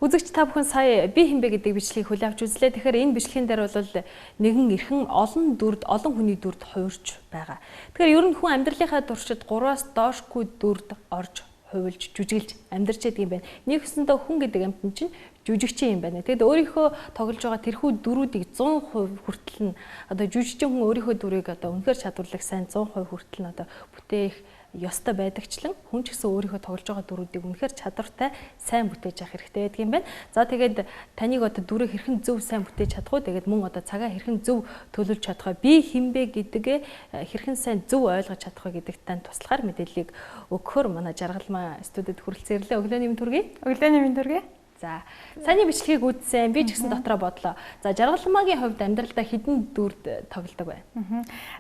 Үзэгч та бүхэн сая би хинбэ гэдэг бичлэгийг хүлээн авч үзлээ. Тэгэхээр энэ бичлэгийн дээр бол нэгэн эрхэн олон хүний дүрд хувирч байгаа. Тэгэхээр ер нь хүн амьдралынхаа туршид 3-аас доошгүй дүрд орж хувилж жүжиглж амьдарч байдаг юм байна. Нэгсэндээ хүн гэдэг амьтан чинь жүжигчин юм байна. Тэгэд өөрийнхөө тоглож байгаа тэрхүү дүрүүдийг 100% хүртэл нь одоо жүжигчин хүн өөрийнхөө дүрийг одоо үнэхээр чадварлаг сайн 100% хүртэл нь одоо бүтээх ёстой байдагчлан хүн ч гэсэн өөрийнхөө тоглож байгаа дүрүүдийг үнэхээр чадвартай сайн бүтээж авах хэрэгтэй байдаг юм байна. За тэгээд таныг одоо дүрээ хэрхэн зөв сайн бүтээж чадах уу? Тэгээд мөн одоо цагаа хэрхэн зөв төлөвлөж чадах вэ? Би хинбэ гэдгээ хэрхэн сайн зөв ойлгож чадах вэ гэдэгт тань туслахаар мэдээллийг өгөхөөр манай жаргалмаа студид хүрэлцэн ирлээ. Өглөөний мэнд хүргэе. Өглөөний мэнд хүргэе. За саяны бичлэгийг үзсэн. Би ч гэсэн дотроо бодлоо. За жаргалмаагийн хувьд амьдралдаа хэдэн дүрд тоглодог вэ?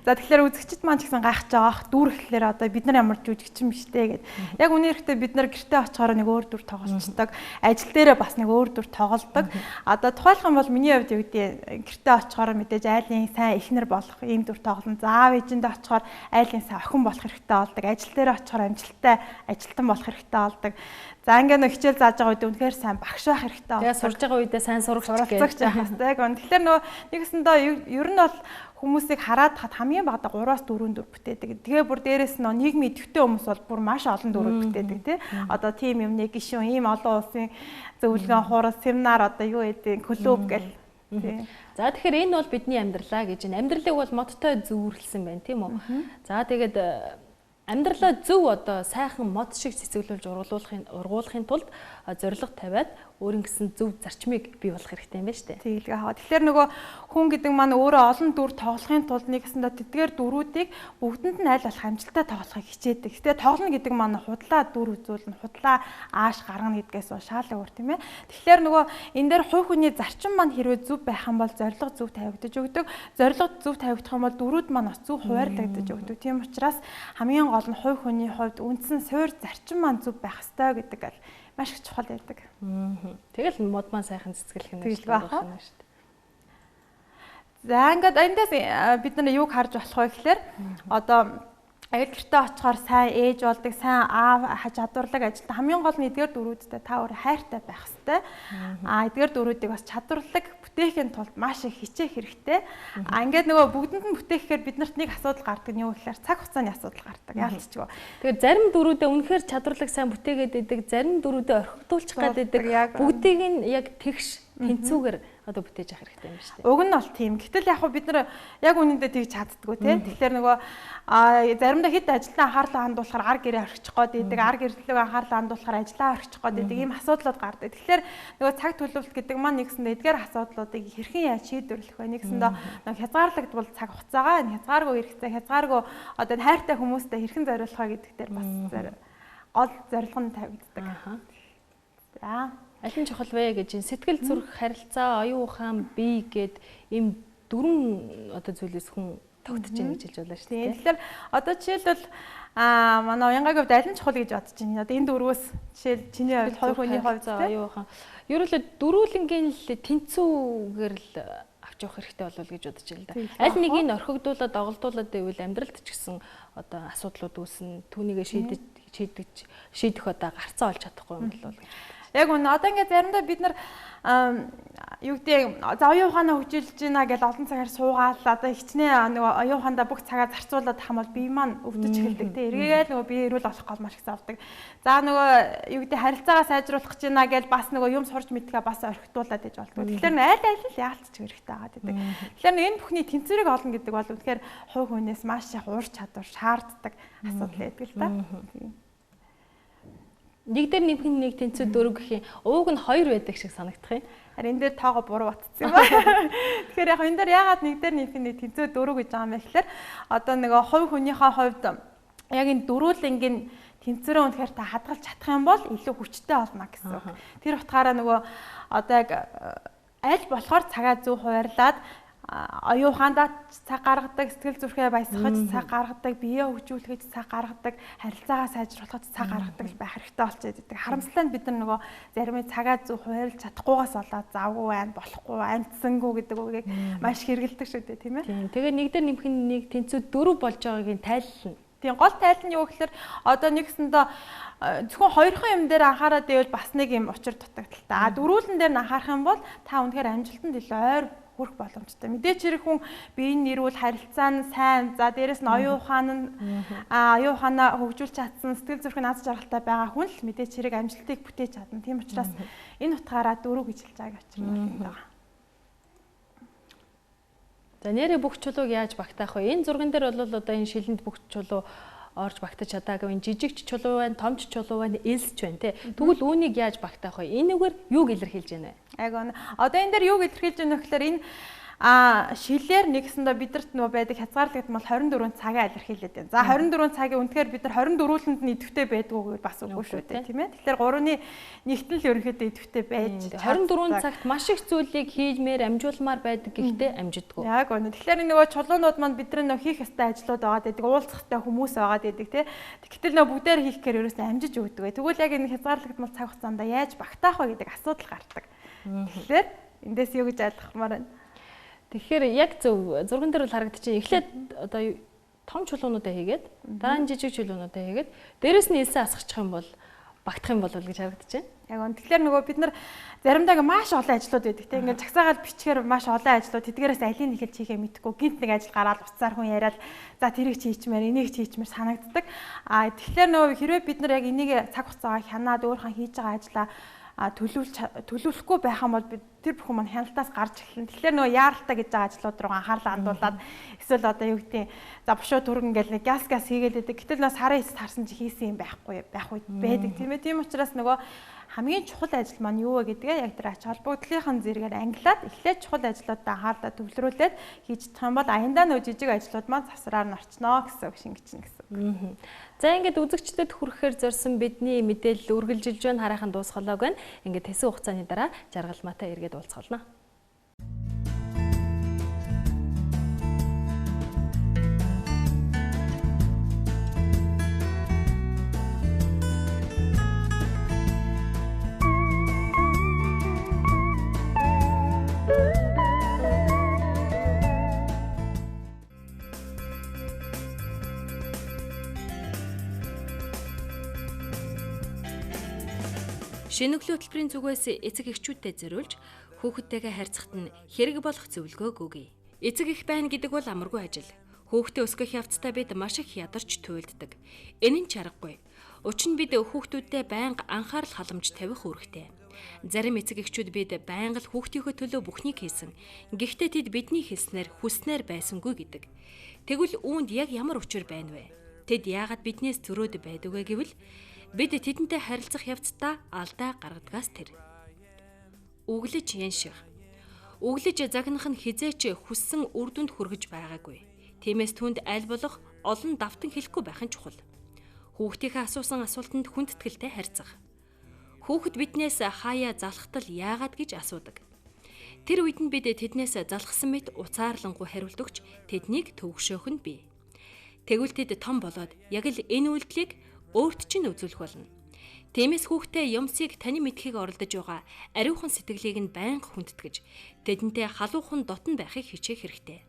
За тэгэхээр үзэгчд маань ч гэсэн гайхаж байгаа. Дүр гэхэлэр одоо бид нар ямар жүжигчин биш те гэд. Яг үнээрхтэй бид нар гэртээ очихоор нэг өөр дүр тоглолцдог. Ажил дээрээ бас нэг өөр дүр тоглодог. Одоо тухайлах юм бол миний хувьд юу гэдэг гэртээ очихоор мэдээж айлын сайн эхнэр болох ийм дүр тоглоно. Заав ээжиндээ очихоор айлын сайн охин болох хэрэгтэй болдог. Ажил дээрээ очихоор амжилттай ажилтан болох хэрэгтэй болдог. За ингээ нэг хичээл зааж байгаа үед үнэхээр сайн багш байх хэрэгтэй байна. Тэгээ сурж байгаа үедээ сайн сурагч явах хэрэгтэй. Тэгэхээр нөгөө нэгсэндээ ер нь бол хүмүүсийг хараад хад хамгийн багадаа 3-аас 4 дүр бүтээдэг. Тэгээ бүр дээрэс нь нийгмийн идэвхтэй хүмүүс бол бүр маш олон дүрүүд бүтээдэг тий. Одоо team юмны гишүүн, ийм олон улсын зөвлөгөө хурал, семинар одоо юу гэдэг клуб гэл тий. За тэгэхээр энэ бол бидний амьдралаа гэж энэ амьдралыг бол модтой зөвөрлсөн байна тийм үү. За тэгээд амьдралаа зөв одоо сайхан мод шиг цэцэглүүлж ургуулахын тулд зорилго тавиад өөрийн гэсэн зөв зарчмыг бий болох хэрэгтэй юм байна шүү дээ. Тэгэлгээ хаа. Тэгэхээр нөгөө хүн гэдэг маань өөрөө олон дүр тоглохын тулд нэгсэндээ тэдгээр дүрүүдийг бүгдэнд нь аль болох амжилттай тоглохыг хичээдэг. Гэтэ тоглоно гэдэг маань худлаа дүр үзүүлнэ, худлаа ааш гаргана гэдгээс бол шаалга өөр тийм ээ. Тэгэхээр нөгөө энэ дээр хувь хүний зарчим маань хэрвээ зөв байх юм бол зорилго зөв тавигдаж өгдөг. Зорилго зөв тавигдах юм бол дүрүүд маань бас зөв хуваарлагдаж өгдөг. Тийм учраас хамгийн гол нь хувь хүний хувьд үндсэн суур зарчим маань зөв байх ёстой гэдэг бол маш их чухал байдаг. Тэгэл мод маань сайхан цэцгэлэх нь ажил байх юм шүү дээ. За ингээд эндээс бид нар юуг харж болох вэ гэхээр одоо аял гэртээ очихоор сайн ээж болдог, сайн аав чадварлаг ажилтан хамгийн гол нь эдгээр дөрүүдтэй та өөр хайртай байх хэрэгтэй. Эдгээр дөрүүдийг бас чадварлаг бүтээхийн тулд маш их хичээх хэрэгтэй. Ингээд нөгөө бүгдэнд нь бүтээхээр бид нарт нэг асуудал гардаг нь юу гэхээр цаг хугацааны асуудал гардаг. Яалтчгүй. Тэгэхээр зарим дөрүүдээ үнэхээр чадварлаг сайн бүтээгээд идэг, зарим дөрүүдээ орхитуулчих гэдэг. Бүгдийг нь яг тэгш тэнцүүгээр одоо бүтээж авах хэрэгтэй юм шүү дээ. Уг нь бол тийм. Гэтэл яг бид нар яг үнэндээ тэгж чаддггүй тийм. Тэгэхээр нөгөө заримдаа хэд ажилтаа анхаарлаа хандуулахаар ар гэрээ орчих гээд идэг, ар гэрлэлөө анхаарлаа хандуулахаар ажлаа орчих гээд идэг ийм асуудлууд гардаг. Тэгэхээр нөгөө цаг төлөвлөлт гэдэг маань нэгсэндээ эдгээр асуудлуудыг хэрхэн яаж шийдвэрлэх вэ? Нэгсэндээ нөгөө хязгаарлагдвал цаг хугацаагаа хязгааргүй хэрэгцээ, хязгааргүй одоо хайртай хүмүүстэй хэрхэн зориулах вэ гэдэг дээр бас гол зорилго нь тавигддаг. За аль нь чухал вэ гэж сэтгэл зүрх харилцаа оюун ухаан бие гэд ийм дөрвөн одоо зүйлээс хүн тогтож байна гэж хэлж байна шүү дээ. Тэгэхээр одоо жишээлбэл манай уянгагийн хувьд аль нь чухал гэж бодож байна. Одоо энэ дөрвөөс жишээл чиний хувьд хоёр хүний хувьд оюун ухаан ерөөлөө дөрвөлнгийн л тэнцүүгээр л авч явах хэрэгтэй болов гэж бодож байна л да. Аль нэг нь орхигдуулаад доголдуулаад байвал амьдралд ч гэсэн одоо асуудлууд үүснэ. Түүнийгээ шийдэх одоо гарцаа олж чадахгүй юм болов гэж. Яг үнэ одоо ингээд заримдаа бид нар юу гэдэг оюун ухаанаа хөгжүүлж байна гэж олон цагаар суугаад одоо хичнээн нөгөө оюун ухаандаа бүх цагаа зарцуулаад тах юм бол бие маань өвдөж эхэлдэг те. Эргээгээл нөгөө бие эрүүл болох гол маш их завдаг. За нөгөө юу гэдэг харилцаагаа сайжруулах гэж байна гэж бас нөгөө юм сурч мэдгээ бас орхитуулаад иж болдог. Тэгэхээр айл л яалтч хэрэгтэй байгаа гэдэг. Тэгэхээр энэ бүхний тэнцвэрийг олно гэдэг бол үнэхээр хувь хүнээс маш их уур чадвар шаарддаг асуудал байдаг л да. Нэг дээр нэг тэнцүү дөрөв гэх юм. Ууг нь хоёр байдаг шиг санагдах юм. Харин энэ дээр тоогоо буруу батцсан юм байна. Тэгэхээр яг энэ дээр яагаад нэг дээр нэг тэнцүү дөрөв гэж байгаа юм бэ гэхээр одоо нөгөө хувь хүнийхээ хувьд яг энэ дөрүүлэнгийн тэнцвэрээ үнэхээр та хадгалж чадах юм бол илүү хүчтэй болно гэсэн үг. Тэр утгаараа нөгөө одоо яг аль болохоор цагаа зөв хуваарлаад оюун ухаандаа цаг гаргадаг, сэтгэл зүрхээ баясгахад цаг гаргадаг, биеэ хөгжүүлэхэд цаг гаргадаг, харилцаагаа сайжруулахад цаг гаргадаг байх хэрэгтэй болчиход идэг. Харамсалтай нь бид нар нөгөө зарим цагаа зөв хуваарлж чадахгүйгаас болоод завгүй байна, болохгүй, амтсангүй гэдэг үгийг маш хэрэгэлдэг шүү дээ, тийм ээ. Тийм. Тэгээ нэг дээр нэмэх нэг тэнцүү дөрөв болж байгаагийн тайллна. Тийм гол тайлбар нь юу гэхээр одоо нэгсэндээ зөвхөн хоёрхан юм дээр анхаараад байвал бас нэг юм учир дутагдaltaа. Дөрүүлэн дээр нь анхаарах юм бол та үнэхээр амжилтанд илүү ойр хүрэх боломжтой. Мэдээч хэрэг хүн биеийн нэрвэл харилцаа нь сайн, за дээрэс нь оюун ухаанаа хөгжүүлж чадсан, сэтгэл зүрх нь аз жаргалтай байгаа хүн л мэдээч хэрэг амжилтыг бүтээж чадна. Тийм учраас энэ утгаараа 4 гэж хэлж байгааг учир нь юм байна. За нэрээ бүх чулууг яаж багтаах вэ? Энэ зурган дээр бол одоо энэ шилэнд бүх чулуу орж багтаж чадаагүй энэ жижигч чулуу байна, томч чулуу байна, элсч байна тий. Тэгвэл үүнийг яаж багтаах вэ? Энэгээр юуг илэрхийлж байна вэ? Айгу. Одоо энэ дээр юуг илэрхийлж байна вэ гэхээр энэ шилээр нэгсэндээ бидэрт нөгөө байдаг хязгаарлагдсан бол 24 цагаа илэрхийлээд байна. За 24 цагийн үнэхээр бид нар 24-нд нь идэвхтэй байдгүй бас үгүй шүү дээ, тийм ээ. Тэгэхээр 3-ны нэгтэн л ерөнхийдөө идэвхтэй байж 24 цагт маш их зүйлийг хиймээр амжуулмаар байдаг гэхдээ амжидгүй. Яг үнэ. Тэгэхээр нөгөө чулуунууд маань бидний нөгөө хийх ёстой ажлууд байгаа гэдэг, уулзах ёстой хүмүүс байгаа гэдэг, тийм. Гэтэл нөгөө бүгдээр хийх гэхээр ерөөсөө амжиж өгдөг. Тэгвэл яг энэ хязгаарлагдсан цаг хугацаанд яаж багтаах вэ гэдэг асуудал гардаг. Тэгэхээр эндээс юу гэж ойлгохмаар байна? Тэгэхээр яг зөв зурган дээр бол харагдчихээн. Эхлээд одоо том чулуунуудаа хийгээд дараа нь жижиг чулуунуудаа хийгээд дээрэс нь элсэн асгачих юм бол багтах юм болов гэж харагдчихээн. Яг он тэгэхээр нөгөө бид нар заримдаа маш олон ажлууд байдаг тийм ингээд цагсаагаар бичгээр маш олон ажлууд тэдгээрээс алийг нь хэлж хийхээ мэдгүй гинт нэг ажил гараад уцаар хүн яриад за тэрийг хийчмээр энийг хийчмээр санагддаг. Тэгэхээр нөгөө хэрвээ бид нар яг энийг цаг хугацаагаа хянаад өөрийнхөө хийж байгаа ажлаа төлөвлөхгүй байх юм бол бид тэр бүхэн маань хяналтаас гарч эхэлнэ. Тэгэхээр нөгөө яаралтай гэж байгаа ажлууд руу анхаарлаа хандуулад эсвэл одоо юу гэдэг за бошоо түргэн гэл нэг газ хийгээд байдаг. Гэтэл нөгөө сарын эцэст харсан чи хийсэн юм байхгүй байдаг тийм ээ. Тийм учраас нөгөө хамгийн чухал ажил маань юу вэ гэдгээ яг тэр ач холбогдлынхын зэрэгээр ангилаад эхлээд чухал ажлуудаа анхаарлаа төвлөрүүлээд хийж чадсан бол аяндаа нөгөө жижиг ажлууд маань завсраар нь орчноо гэсэн үг шингэжнэ гэсэн. За ингээд үзэгчдэд хүрэхээр зорьсон бидний мэдээлэл үргэлжилж байна, хараахан дуусгалааг байна. Ингээд тэсэн хугацааны дараа жаргалмаатай эргээд уулзгална. Шинэглүү хөтөлбөрийн зүгээс эцэг эхчүүдэд зориулж хүүхэдтэйгээ харьцахад нь хэрэг болох зөвлөгөө өгье. Эцэг эх байна гэдэг бол амаргүй ажил. Хүүхдээ өсгөх явцдаа бид маш их ядарч туйлддаг. Энэ нь чаргагүй. Учир нь бид хүүхдүүдтэй байнга анхаарал халамж тавих үүрэгтэй. Зарим эцэг эхчүүд бид байнга л хүүхдийнхөө төлөө бүхнийг хийсэн. Гэхдээ тэд бидний хэлснээр хүснээр байсангүй гэдэг. Тэгвэл үүнд яг ямар учир байна вэ? Тэд яагаад биднээс зөрөөд байдаг вэ гэвэл бид тэдэнтэй харилцах явцдаа алдаа гаргадгаас тэр. Үглэж янших. Үглэж загнах нь хизээч хүссэн үр дүнд хүргэж байгаагүй. Тиймээс түнд аль болох олон давтан хэлэхгүй байх нь чухал. Хүүхдийнхээ асуусан асуултанд хүндэтгэлтэй харьцах. Хүүхэд биднээс хаяа залхтал яагаад гэж асуудаг. Тэр үед нь бид тэднээс залхсан мэт уцаарлангуй хариулт өгч тэднийг төвөгшөөх нь бий. Тэгвэл тэд том болоод яг л энэ үйлдэлийг өөрт чинь үзүүлэх болно. Тиймээс хүүхдээ юмсыг таны мэдхийг оролдож байгаа ариухан сэтгэлийг нь байнга хүндэтгэж тэдэнтэй халуухан дотн байхыг хичээх хэрэгтэй.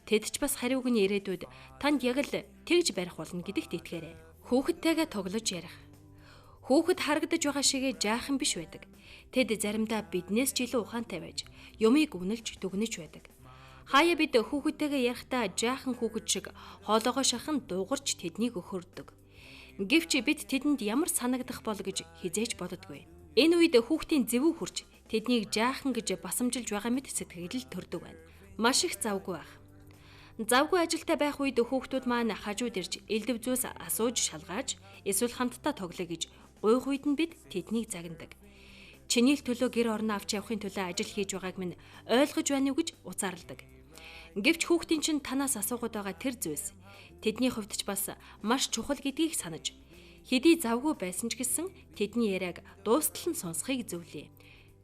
Тэд ч бас хариуг нь ирээдүйд танд яг л тэгж барих болно гэдэгт итгээрэй. Хүүхэдтэйгээ тоглож ярих. Хүүхэд харагдаж байгаа шигээ жаахан биш байдаг. Тэд заримдаа биднээс ч илүү ухаантай байж юмыг үнэлж дүгнэж байдаг. Хаяа бид хүүхэдтэйгээ ярихдаа жаахан хүүхэд шиг хоолоогоо шахан дуугарч тэднийг өхөрдөг. Гэвч бид тэдэнд ямар санагдах бол гэж хизээж боддоггүй. Энэ үед хүүхдийн зэвүү хурж тэднийг жаахан гэж басамжилж байгаа мэт сэтгэл төрдөг байна. Маш их завгүй байх. Завгүй ажилтай байх үед хүүхдүүд маань хажууд ирж элдв зүйлс асууж шалгааж эсвэл хамтдаа тоглоё гэж гуйх үед нь бид тэднийг загнадаг. Чиний төлөө гэр орноо авч явахын төлөө ажил хийж байгааг минь ойлгож байна уу гэж уцаарладаг. Гэвч хүүхдийн чинь танаас асуугаад байгаа тэр зүйлс тэдний хувьд ч бас маш чухал гэдгийг санаж хэдий завгүй байсан ч гэсэн тэдний яриаг дуустал нь сонсхийг зөвлөе.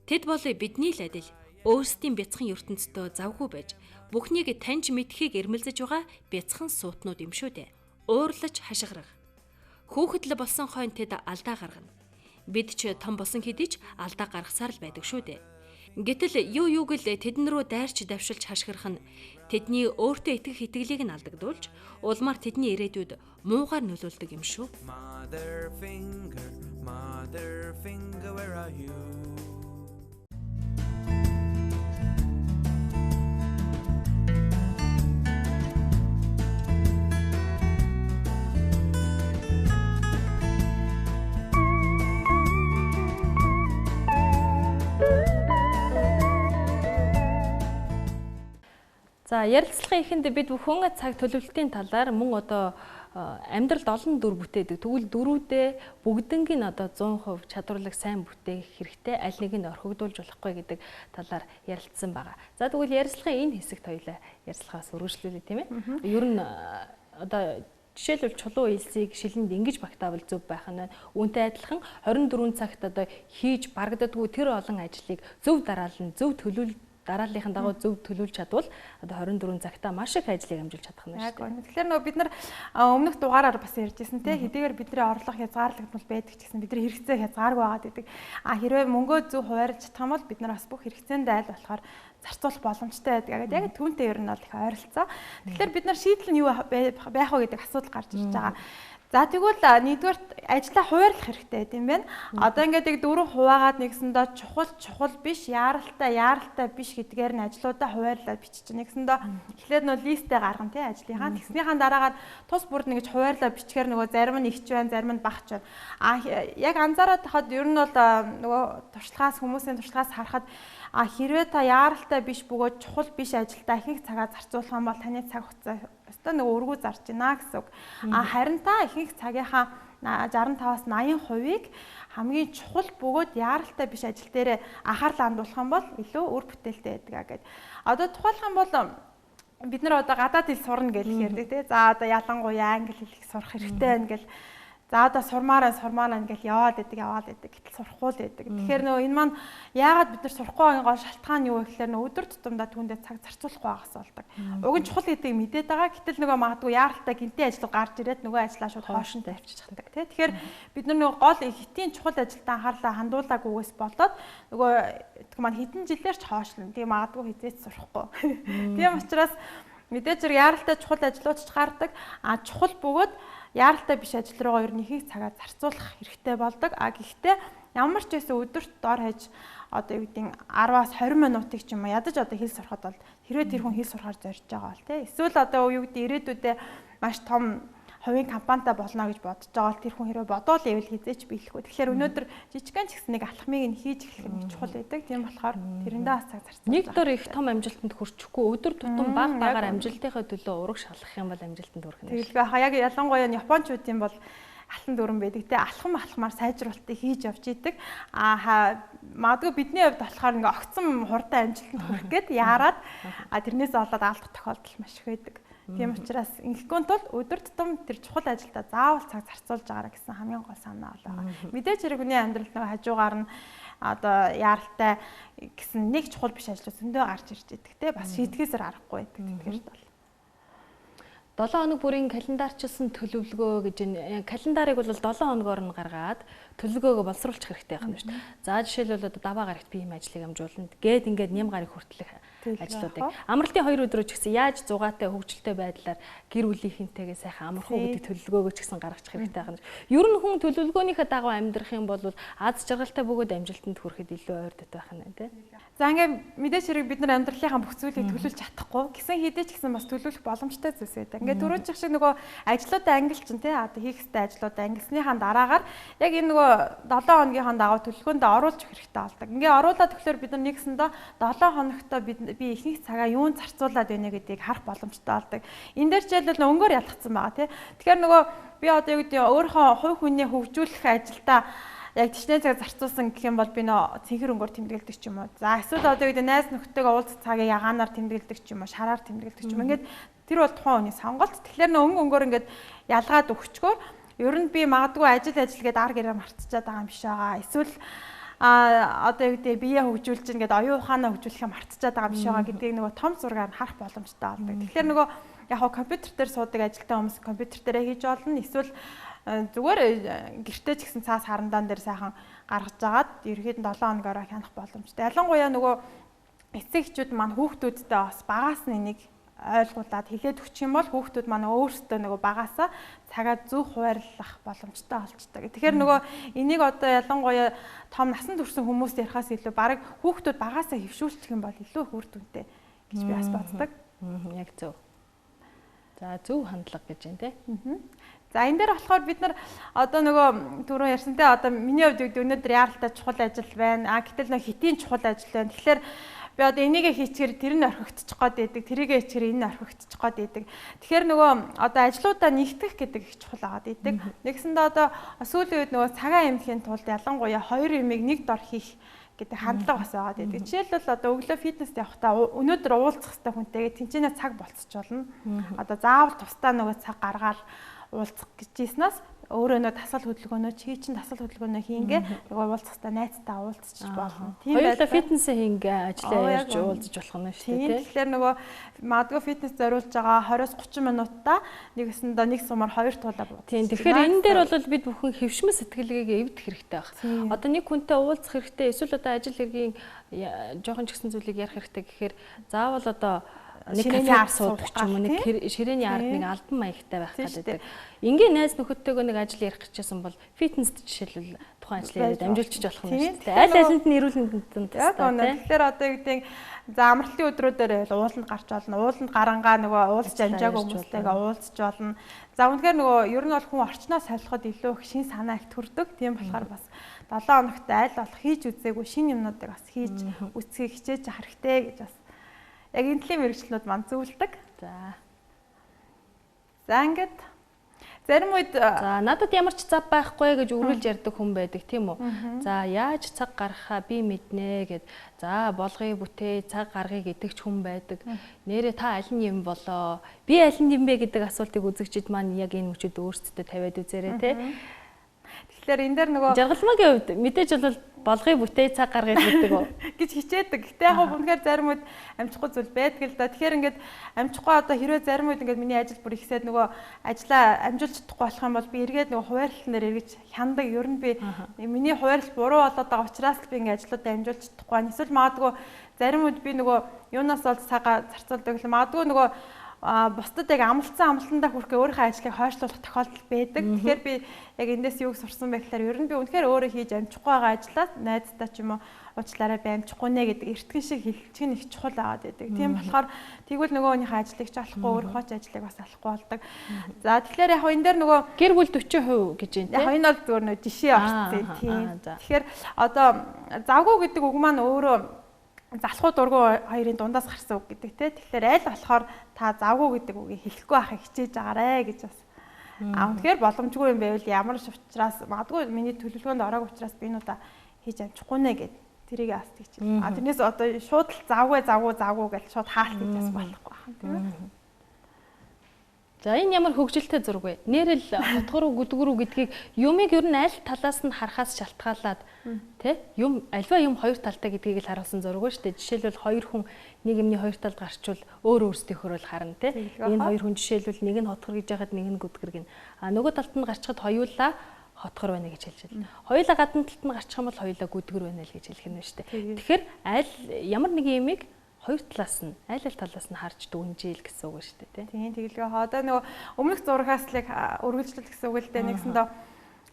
Тэд бол бидний л адил өөрсдийн бяцхан ертөнцийн завгүй байж бүхнийг таньж мэдхийг эрмэлзэж байгаа бяцхан суутнууд юм шүү дээ. Уурлаж хашгирах. Хүүхэд л болсон хойно тэд алдаа гаргана. Бид ч том болсон хэдий ч алдаа гаргасаар л байдаг шүү дээ. Гэтэл юуг л тэдэн рүү дайрч давшилж хашгирах нь тэдний өөртөө итгэх итгэлийг нь алдагдуулж улмаар тэдний ирээдүйд муугаар нөлөөлдөг юм шүү. Mother finger, where are you? За ярилцлагын эхэнд бид бүхэн цаг төлөвлөлтийн талаар мөн одоо амьдралд олон дүр бүтээдэг. Тэгвэл дөрүүдээ бүгднийг нь одоо 100% чадварлаг сайн бүтээх хэрэгтэй, аль нэг нь орхигдуулж болохгүй гэдэг талаар ярилцсан байгаа. За тэгвэл ярилцлагын энэ хэсэгт хоёулаа ярилцлагаас үргэлжлүүлээ тийм ээ. Ер нь одоо жишээлбэл чулуу илсийг шилэнд ингэж багтаавал зөв байх нь үүнтэй адилхан 24 цагт одоо хийж барагддаггүй тэр олон ажлыг зөв дараалан зөв дарааллын дагуу зөв төлөвлөж чадвал одоо 24 цагтаа маш их ажлыг амжилж чадах нь шүү дээ. Тэгэхээр нөгөө бид нар өмнөх дугаараар бас ярьжсэн те хэдийгээр бидний орлого хязгаарлагдмал байдаг ч гэсэн бидний хэрэгцээ хязгааргүй байгаад байдаг. Хэрвээ мөнгөө зөв хуваарлж чадах юм бол бид нар бас бүх хэрэгцээнд айл болохоор зарцуулах боломжтой байдаг. Яг түүнтэй ер нь бол их ойролцоо. Тэгэхээр бид нар шийдэл нь юу байх вэ гэдэг асуудал гарч ирж байгаа. За тэгвэл нэгдүгээр ажлаа хуваарлах хэрэгтэй тийм байна. Одоо ингээд яг дөрөв хуваагаад нэгсэндээ чухал биш, яаралтай биш гэдгээр нь ажлуудаа хуваарлаад бичиж. Нэгсэндээ эхлээд нөө листээ гаргана тийм ажлынхаа. Тэгснийхаа дараагаар тус бүрд нэгж хуваарлаа бичгээр нөгөө зарим нь ихч байна, зарим нь багч байна. Яг анзаараад хахад ер нь бол нөгөө хүмүүсийн туршлагаас харахад хэрвээ та яаралтай биш бөгөөд чухал биш ажилдаа ихэнх цагаа зарцуулах юм бол таны цаг хугацаа өстой нөгөө өргөө зарж байна гэсэн үг. Харин та ихэнх цагийнхаа 65-аас 80%-ийг хамгийн чухал бөгөөд яаралтай биш ажил дээр анхаарлаа хандуулах юм бол илүү үр бүтээлтэй байдаг гэдэг. Одоо тухайлах юм бол бид нар одоо гадаад хэл сурна гэж ярьдаг тийм. За одоо ялангуяа англи хэлийг сурах хэрэгтэй байна гэл. За одоо сурмаараа ингээл яваад байдаг. Гэтэл сурахгүй л байдаг. Тэгэхээр нөгөө энэ маань яагаад бид нар сурахгүй байгаа гол шалтгаан юу вэ гэхээр нөгөө өдөр тутамдаа түүндээ цаг зарцуулахгүй байгаас болдог. Уг нь чухал гэдгийг мэдээд байгаа. Гэтэл нөгөө магадгүй яаралтай гинтийн ажил гарч ирээд нөгөө ажлаа шууд хоошин тавьчих чаддаг тий. Тэгэхээр бид нар нөгөө гол хэтийн чухал ажилдаа анхаарлаа хандуулаагүйгээс болоод нөгөө маань хэдэн жилээр ч хоошлно. Тэгээ магадгүй хизээч сурахгүй. Тийм учраас мэдээж зэрэг яаралтай чухал ажлууд ч гардаг. Чухал бөгөөд яаралтай биш ажил руугаа ер нь ихийг цагаа зарцуулах хэрэгтэй болдог. Гэхдээ ямар ч байсан өдөрт дор хаяж одоо юу гэдэг 10-аас 20 минутыг ч юм уу ядаж одоо хэл сурахад бол хэрвээ тэр хүн хэл сурахаар зорж байгаа бол тий. Эсвэл одоо юу гэдэг ирээдүйдээ маш том хувийн компанитай болно гэж бодож байгаа бол тэр хүн хэрвээ бодоол ивэл хизээч биелэхгүй. Тэгэхээр өнөөдөр жижигхэн ч гэсэн нэг алхмыг нь хийж эхлэх нь чухал байдаг. Тийм болохоор тэрэндээ бас цаг зарцуулж. Нэг дор их том амжилтанд хүрчихгүй өдөр тутам багаар амжилтынхаа төлөө ураг шалгах юм бол амжилтанд хүрэх нь. Тэгэлгүй хаа яг ялангуяа Япончуудын бол алтан дүрэн байдаг те алхмаар сайжруулалтыг хийж явж идэг. Магадгүй бидний хувьд болохоор ингээ огцом хурдан амжилтанд хүрэх гээд яарад тэрнээс болоод алдах тохиолдол маш их байдаг. Тийм учраас ингээгүй тул өдөр тутам тэр чухал ажилдаа заавал цаг зарцуулж байгаараа гэсэн хамгийн гол санаа байна. Мэдээж хэрэг хүний амьдралд нэг хажуугаар нь одоо яаралтай гэсэн нэг чухал биш ажлууд зөндөө гарч ирж идэг те бас шийдгээсээр аргагүй байдаг тэгэхээр бол 7 хоног бүрийн календарчилсан төлөвлөгөө гэж энэ календарыг бол 7 хоногоор нь гаргаад төлөвлөгөөгөө боловсруулах хэрэгтэй байна шүү дээ. За жишээлбэл одоо даваа гарагт би ийм ажлыг амжуулна. Гээд ингээд нэм гарыг хүртэлх ажлуудыг амралтын 2 өдрөө ч гэсэн яаж зугаатай хөгжилтэй байдлаар гэр бүлийнхэнтэйгээ сайхан амарх уу гэдэг төлөвлөгөөгөө ч гэсэн гаргачих хэрэгтэй байна. Ер нь хүн төлөвлөгөөнийхөө дагуу амьдрах юм бол аз жаргалтай бөгөөд амжилтанд хүрэхэд илүү ойртот байх нь тийм. За ингээд мэдээж хэрэг бид нар амьдралынхаа бүх зүйлийг төлөвлөж чадахгүй гэсэн хэдий ч гэсэн бас төлөвлөх боломжтой зүйлс байдаг. Ингээд түрүүн чих шиг нөгөө ажлуудаа ангилчин тий одоо хийх ёстой ажлуудаа ангилсныхаа дараагаар яг энэ нөгөө 7 хоногийнхаа дагуу төлөвлөгөөнд оруулах хэрэгтэй болдог. Ингээд оруулаад тэгэхээр бид нар нэгсэндээ 7 хоногтой би ихэнх цагаа юунд зарцуулаад байна гэдгийг харах боломжтой болдог. Энэ дээр жишээлбэл өнгөөр ялгцсан байгаа тий. Тэгэхээр нөгөө би одоо юу гэдэг өөрийнхөө хувь хүний хөгжүүлэх ажилдаа яг тичнээ цаг зарцуулсан гэх юм бол би нөө цэнхэр өнгөөр тэмдэглэдэг ч юм уу. За эсвэл одоо юу гэдэг найз нөхдөйгээ уулзах цагийг ягаанаар тэмдэглэдэг ч юм уу, шараар тэмдэглэдэг ч юм. Ингээд тэр бол тухайн хүний сонголт. Тэгэхээр нөө өнгөөр ингээд ялгаад өгчгөөр ер нь би магадгүй ажил гээд ар гэрээ мартчихад байгаа юм биш байгаа. Эсвэл одоо юу гэдэг бие хөгжүүлж гин гэдэг оюун ухаанаа хөгжүүлэхээ мартчихад байгаа юм биш байгаа гэдгийг нөгөө том зургаар харах боломжтой болдог. Тэгэхээр нөгөө яг компьютер дээр суудаг ажилтан хүмүүс компьютер дээрээ хийж болно. Эсвэл зүгээр гэртээ ч гэсэн цаас харандаан дээр сайхан гаргаж агаад ерөөхдөө 7 хоногоор хянах боломжтой. Ялангуяа нөгөө эцэг эхчүүд маань хүүхдүүдтэй бас багаас нь энийг ойлгуулад хэлээд өгчих юм бол хүүхдүүд маань өөрсдөө нөгөө багаасаа цагаа зөв хуваарлах боломжтой болчтой. Тэгэхээр нөгөө энийг одоо ялангуяа том насан турш хүмүүс ярихаас илүү баг хүүхдүүд багаасаа хөвшүүлчих юм бол илүү их үр дүнтэй гэж би бас боддог. Яг зөв. За зөв хандлага гэж байна те. За энэ дээр болохоор бид нар одоо нөгөө түрүү ярьсантай одоо миний хувьд өнөөдөр яаралтай чухал ажил байна. Гэтэл нөгөө хитийн чухал ажил байна. Тэгэхээр би одоо энийг хийчихээр тэр нь орхигдчих гээд байдаг. Тэрийг хийчихээр энэ орхигдчих гээд байдаг. Тэгэхээр нөгөө одоо ажлуудаа нэгтгэх гэдэг их чухал агаад байдаг. Нэгсэндээ одоо сүүлийн үед нөгөө цагаан эмнэхийн тулд ялангуяа хоёр юмыг нэг дор хийх гэдэг хандлага бас байгаа гэдэг. Жишээлбэл одоо өглөө фитнест явахдаа өнөөдөр уулзах хэрэгтэй хүнтэйгээ тэнцэнэ цаг болцож болно. Одоо заавал тусдаа нөгөө цаг гаргаад уулзах гэжсэнээс өөрөө нөө тасгал хөдөлгөөнөө чи чинь тасгал хөдөлгөөнөө хийнгээ нөгөө уулзах хэрэгтэй найзтай уулзчих болно. Тийм байлаа. Хоёулаа фитнесээ хийнгээ ажиллаа ярьж уулзаж болох нь шүү дээ. Тэгэхээр нөгөө магадгүй фитнес зориулж байгаа 20-30 минутаа нэгэсэндээ нэг сумаар 2 туулаа буу. Тийм. Тэгэхээр энэ дээр бол бид бүхэн хэвшмэн сэтгэлгээгээ эвдэх хэрэгтэй байна. Одоо нэг хүнтэй уулзах хэрэгтэй, эсвэл одоо ажил хэргийн жоохон ч гэсэн зүйлийг ярих хэрэгтэй гэхээр заавал одоо нэг кафе суудаг ч юм уу нэг ширээний ард нэг албан маягтай байх гэдэг. Ингийн найз нөхөдтэйгөө нэг ажил ярих гэжсэн бол фитнест жишээлбэл тухайн ажлыг яриад амжуулчих болох юм шүү дээ. Аль алинд нь эрүүл мэндэнд тустай. Тэгэхээр одоо юу гэдэг за амралтын өдрүүдээр ууланд гарч болно. Ууланд гарангаа нөгөө уулзч амжаагүй хүмүүстэйгээ уулзч болно. За үнэхээр нөгөө ер нь бол хүн орчноо солиход илүү их шин санаа их төрдөг. Тийм болохоор бас 7 хоногт аль болох хийж үзээгүй шин юмнуудыг бас хийж үсгийг хичээж явах хэрэгтэй гэж бас яг энэ төрлийн мэргэжлүүд маань зөвлөдөг. За ингээд зарим үед за надад ямар ч зав байхгүй гэж үргэлж ярьдаг хүн байдаг тийм үү. За яаж цаг гаргахаа би мэднэ гэд. За болгоё бүтээ цаг гаргая гэдэг ч хүн байдаг. Нэрээ та аль нь юм болоо? Би аль нь юм бэ гэдэг асуултыг үзэгчид маань яг энэ мөчөд өөрсдөө тавиад үзээрэй те. Тэгэхээр энэ дээр нөгөө жаргалмаагийн хувьд мэдээж бол болгоё бүтээ цаг гаргая гэдэг үү гэж хичээдэг. Гэтэ яг үнэхээр зарим үед амжихгүй зүйл байдаг л да. Тэгэхээр ингээд амжихгүй одоо хэрвээ зарим үед ингээд миний ажил бүр ихсээд нөгөө ажлаа амжуулж чадахгүй болох юм бол би эргээд нөгөө хуваарлалнаар эргэж хяндаг. Ер нь би миний хуваарлал буруу болоод байгаа учраас л би ингээд ажлуудаа амжуулж чадахгүй. Эсвэл магадгүй зарим үед би нөгөө юунаас бол цагаа зарцуулдаг л магадгүй нөгөө бусдад яг амлалтандаа хүрхээ өөрийнхөө ажлыг хойшлуулах тохиолдол байдаг. Тэгэхээр би яг эндээс юуг сурсан бэ гэхээр ер нь би үнэхээр өөрөө хийж амжихгүй байгаа ажлаа найздаа ч юм уу уучлаарай би амжихгүй нэ гэдэг эртгэн шиг хэлчих нь их чухал аваад байдаг. Тийм болохоор тэгвэл нөгөөнийхөө ажлыг ч олохгүй өөрийнхөө ч ажлыг бас олохгүй болдог. За тэгэхээр яг энэ дээр нөгөө гэр бүл 40% гэж байна тийм. Яг энэ бол зөвөр нөө жишээ авчихсан тийм. Тэгэхээр одоо завгүй гэдэг үг маань өөрөө залхуу дургу хоёрын дундаас гарсан үг гэдэг те. Тэгэхээр аль болохоор та завгүй гэдэг үгийг хэлэхгүй байхыг хичээж агаарэ гэж бас. Үнэхээр боломжгүй юм байвал ямар ч учраас магадгүй миний төлөвлөгөөнд ороагүй учраас би энэ удаа хийж амжихгүй нэ гэд тэрийг астыг чинь. Тэрнээс одоо шууд л завгүй гэж шууд хаалт гэж бас болохгүй байна тийм ээ. За энэ ямар хөгжилтэй зураг вэ? Нэрэл хотгор гүдгэр гэдгийг юмыг ер нь аль талаас нь харахаас шалтгаалаад тий юм альва юм хоёр талтай гэдгийг л харуулсан зураг ба шүү дээ. Жишээлбэл хоёр хүн нэг юмны хоёр талд гарчвал өөр өөрсдийнхөө л харна тий. Энэ хоёр хүн жишээлбэл нэг нь хотгор гэж яхад нэг нь гүдгэр гин. Нөгөө талд нь гарчхад хоёулаа хотгор байна гэж хэлж байна. Хоёулаа гадна талд нь гарчих юм бол хоёулаа гүдгэр байна л гэж хэлэх нь шүү дээ. Тэгэхээр аль ямар нэг юмыг хоёр талаас нь аль талаас нь харж дүнжээл гэсэн үг шүү дээ тийм тэгэлгүй одоо нөгөө өмнөх зурагаас л үргэлжлэл гэсэн үг л дээ нэгсэндээ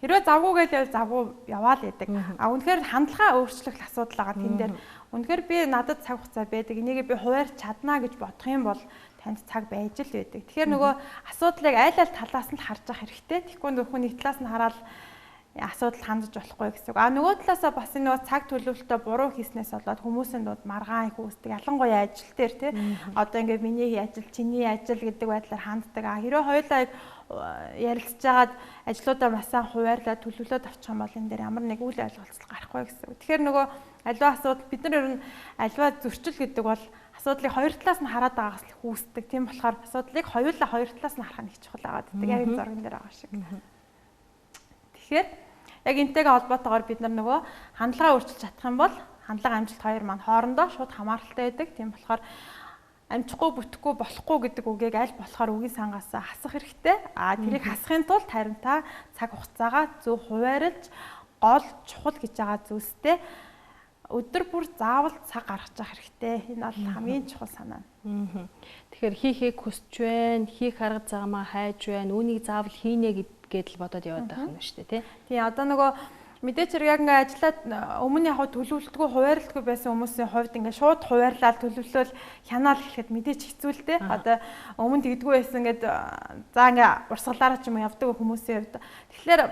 хэрвээ завгүй гэж завгүй яваал байдаг үнэхээр хандлага өөрчлөх асуудал байгаа тэн дээр үнэхээр би надад цаг хугацаа байдаг энийг би хуваарь чаднаа гэж бодох юм бол танд цаг байж л байдаг тэгэхээр нөгөө асуудлыг аль талаас нь харж авах хэрэгтэй тэгэхгүй нөгөө нэг талаас нь хараад асуудал хандаж болохгүй гэсэн үг. Нөгөө талаасаа бас нөгөө цаг төлөвлөлтөд буруу хийснээс болоод хүмүүсийн дунд маргаан их үүсдэг. Ялангуяа ажил дээр тий. Одоо ингээд миний ажил, чиний ажил гэдэг байдлаар ханддаг. Хэрэв хоёулаа ярилцж байгаад ажлуудаа масаа хуваарлаад төлөвлөлөд авчих юм бол энэ дээр ямар нэг үйл ойлголцол гарахгүй гэсэн үг. Тэгэхээр нөгөө аливаа асуудал бид нар ер нь аливаа зөрчил гэдэг бол асуудлыг хоёр талаас нь хараад байгаас л үүсдэг. Тийм болохоор асуудлыг хоёулаа хоёр талаас нь харах нь их чухал байгаа гэдэг. Яг энэ зурган дээр байгаа шиг. Тэгэхээр яг энтэйгээ холбоотойгоор бид нар нөгөө хандлага өөрчилж чадах юм бол хандлага амжилт хоёр маань хоорондоо шууд хамааралтай байдаг. Тийм болохоор амжихгүй бүтэхгүй болохгүй гэдэг үгийг аль болохоор үгийн сангаас хасах хэрэгтэй. Тэрийг хасахын тулд харин та цаг хугацаагаа зөв хуваарлаж гол чухал гэж байгаа зүйлстэй өдөр бүр заавал цаг гаргаж явах хэрэгтэй. Энэ бол хамгийн чухал санаа. Тэгэхээр хийхийг хүсэж байна, хийх арга замаа хайж байна, үүнийг заавал хийнэ гэдэл бодоод яваад байх юм шүү дээ, тий. Одоо нөгөө мэдээч яг ингээ ажиллаад өмнө яг төлөвлөлтгүй хуваарлтгүй байсан хүмүүсийн хувьд ингээ шууд хуваарлаад төлөвлөл хянаал гэхэд мэдээч хэцүү л дээ. Одоо өмнө тэгдэггүй байсан ингээд за ингээ урсгалаараа ч юм явдаг хүмүүсийн хувьд. Тэгэхээр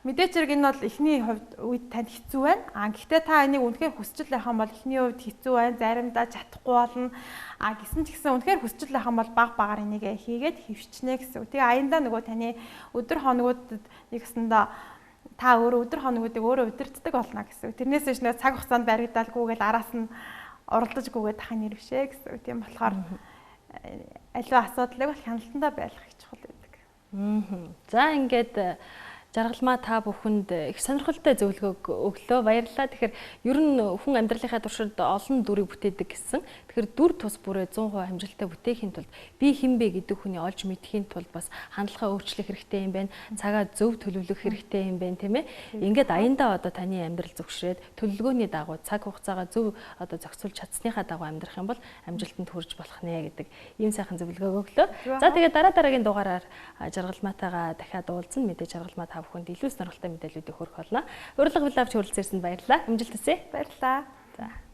мэдээч энэ бол эхний хувьд үед танд хэцүү байна. Гэхдээ та энийг үнэхээр хүсчил байх юм бол эхний хувьд хэцүү байна. Заримдаа чадахгүй болно. Гэсэн ч гэсэн үнэхээр хүсчил байх юм бол баг багаар энийг хийгээд хөвчнэ гэсэн. Тэгээ аяндаа нөгөө таны өдөр хоногудад нэгэсэндээ та өөрөө өдөр хоногуудыг өөрөө удирддаг болно гэсэн. Тэрнээс биш нэг цаг хугацаанд баригдалгүйгээл араас нь оролдожгүйгээд тахын нэр бишээ гэсэн. Тийм болохоор аливаа асуудлыг бол хяналтандаа байлгах их чухал байдаг. За ингээд жаргалмаа та бүхэнд их сонирхолтой зөвлөгөө өглөө. Баярлалаа. Тэгэхээр ер нь хүн амьдралынхаа туршид олон дүрийг бүтээдэг гэсэн. Тэгэхээр дүр тус бүрээ 100% амжилттай бүтээхийн тулд би хэн бэ гэдэг хүний олж мэдхийн тулд бас хандлагаа өөрчлөх хэрэгтэй юм байна. Цагаа зөв төлөвлөх хэрэгтэй юм байна, тийм ээ. Ингээд аяндаа одоо таны амьдрал зөвшрээд төлөвлөгөөний дагуу цаг хугацаагаа зөв одоо зохицуулж чадсныхаа дагуу амьдрах юм бол амжилтанд хүрэж болох нэ гэдэг ийм сайхан зөвлөгөө өглөө. За тэгээд дараагийн дугаараар жаргалмаатайгаа дахиад уулзсан. Мэдээж жаргалмаа та бүхэнд илүү сонирхолтой мэдээллүүдийг хүргэх болно. Урилга вилавч хүрэлцээрсэнд баярлалаа. Амжилт хүсье. Баярлалаа. За